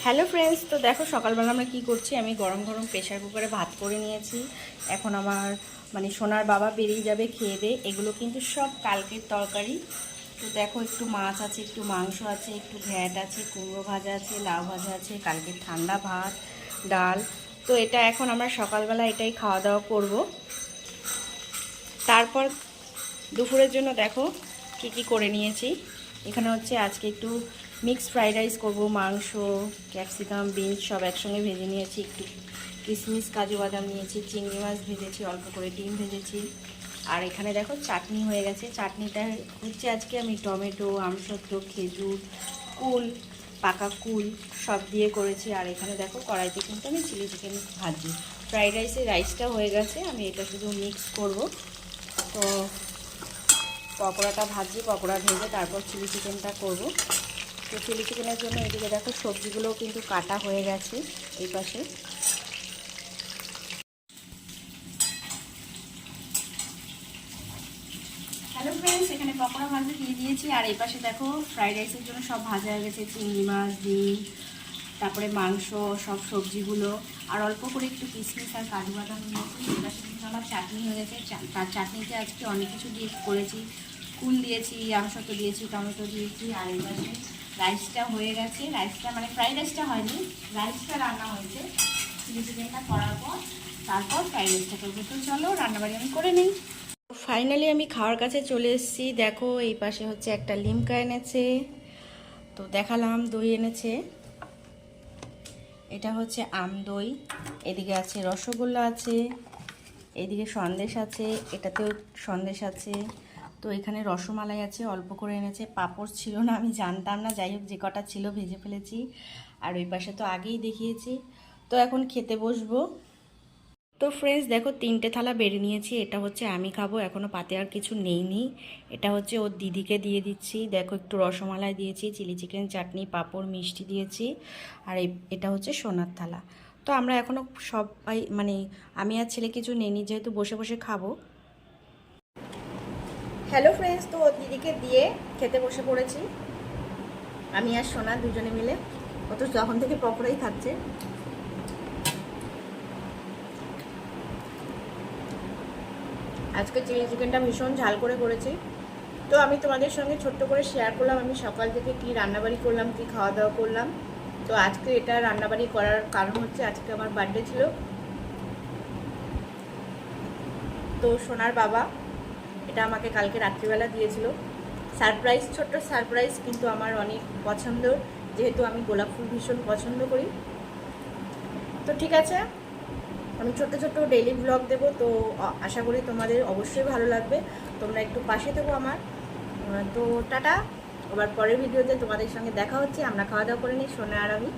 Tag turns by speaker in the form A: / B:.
A: Hello friends, তো দেখো সকালবেলা আমরা কি করছি। আমি গরম গরম প্রেশার কুকারে ভাত করে নিয়েছি। এখন আমার সোনার বাবা বেরিয়ে যাবে খেয়ে দিয়ে। এগুলো কিন্তু সব কালকের তরকারি। তো দেখো, একটু মাছ আছে, একটু মাংস আছে, একটু ঘ্যাট আছে, কুমড়ো ভাজা আছে, লাউ ভাজা আছে, কালকের ঠান্ডা ভাত, ডাল। তো এটা এখন আমরা সকালবেলা এটাই খাওয়া দাওয়া করব। তারপর দুপুরের জন্য দেখো কি কি করে নিয়েছি। এখানে হচ্ছে আজকে একটু মিক্সড ফ্রাইড রাইস করব। মাংস, ক্যাপসিকাম, বিনস সব একসঙ্গে ভেজে নিয়েছি। একটু কিশমিশ, কাজু বাদাম নিয়েছি, চিংড়ি মাছ ভেজেছি, অল্প করে ডিম ভেজেছি। আর এখানে দেখো চাটনি হয়ে গেছে। চাটনিটা হচ্ছে আজকে আমি টমেটো, আমসত্ত্ব, খেজুর, কুল, পাকা কুল সব দিয়ে করেছি। আর এখানে দেখো কড়াইতে কিন্তু আমি চিলি চিকেন ভাজি। ফ্রাইড রাইসের রাইসটা হয়ে গেছে, আমি এটা শুধু মিক্স করব। তো পকোড়াটা ভাজি, পকোড়া ভেজে তারপর চিলি চিকেনটা করব। তো চিলি চিকেনের জন্য এদিকে দেখো সবজিগুলোও কিন্তু কাটা হয়ে গেছে এই পাশে। হ্যালো ফ্রেন্ডস, এখানে পকোড়া ভাজা দিয়ে দিয়েছি। আর এই পাশে দেখো ফ্রাইড রাইসের জন্য সব ভাজা হয়ে গেছে। চিংড়ি মাছ, ডিম, তারপরে মাংস, সব সবজিগুলো, আর অল্প করে একটু কিশমিশ আর কাজু বাদাম নিয়েছি। এই পাশে কিন্তু আমার চাটনি হয়ে গেছে। তার চাটনিতে আজকে অনেক কিছু দিয়ে করেছি। কুল দিয়েছি, আমসত্ত্ব দিয়েছি, টমেটো দিয়েছি। আর এই পাশে রাইসটা হয়ে গেছে। রাইসটা ফ্রাইড রাইসটা হয়নি, রাইসটা রান্না হয়েছে। চিলি চিকেনটা করার পর তারপর ফ্রাইড রাইসটা করবো। তো চলো রান্নাবাড়ি আমি করে নিই। ফাইনালি আমি খাওয়ার কাছে চলে এসেছি। দেখো এই পাশে হচ্ছে একটা লিমকা এনেছে, তো দেখালাম। দই এনেছে, এটা হচ্ছে আম দই। এদিকে আছে রসগোল্লা আছে, এদিকে সন্দেশ আছে, এটাতেও সন্দেশ আছে। তো এখানে রসমালাই আছে, অল্প করে এনেছে। পাঁপড় ছিল না, আমি জানতাম না, যাই হোক যে কটা ছিল ভেজে ফেলেছি। আর ওই পাশে তো আগেই দেখিয়েছি। তো এখন খেতে বসবো। তো ফ্রেন্ডস দেখো, 3টে থালা বেড়ে নিয়েছি। এটা হচ্ছে আমি খাবো, এখনও পাতে আর কিছু নেইনি। এটা হচ্ছে ওর দিদিকে দিয়ে দিচ্ছি। দেখো একটু রসমালাই দিয়েছি, চিলি চিকেন, চাটনি, পাঁপড়, মিষ্টি দিয়েছি। আর এটা হচ্ছে সোনার থালা। তো আমরা এখনও সবাই আমি আর ছেলে কিছু নেইনি, যেহেতু বসে বসে খাবো। হ্যালো ফ্রেন্ডস, তো ওর দিদিকে দিয়ে খেতে বসে পড়েছি আমি আর সোনা দুজনে মিলে। ও তো তখন থেকে পকোড়াই খাচ্ছে। আজকে চিলি চিকেনটা ভীষণ ঝাল করে করেছি। তো আমি তোমাদের সঙ্গে ছোট্ট করে শেয়ার করলাম আমি সকাল থেকে কি রান্নাবাড়ি করলাম, কি খাওয়া দাওয়া করলাম। তো আজকে এটা রান্নাবাড়ি করার কারণ হচ্ছে আজকে আমার বার্থডে ছিল। তো সোনার বাবা এটা আমাকে কালকে রাত্রিবেলা দিয়েছিল। সারপ্রাইজ, ছোট্ট সারপ্রাইজ, কিন্তু আমার অনেক পছন্দ, যেহেতু আমি গোলাপ ফুল ভীষণ পছন্দ করি। তো ঠিক আছে, আমি ছোট্ট ছোট্ট ডেইলি ব্লগ দেবো। তো আশা করি তোমাদের অবশ্যই ভালো লাগবে। তোমরা একটু পাশে দেবো আমার। তো টাটা, আবার পরের ভিডিওতে তোমাদের সঙ্গে দেখা হচ্ছে। আমরা খাওয়া দাওয়া করে নিই, সোনা আর আমি।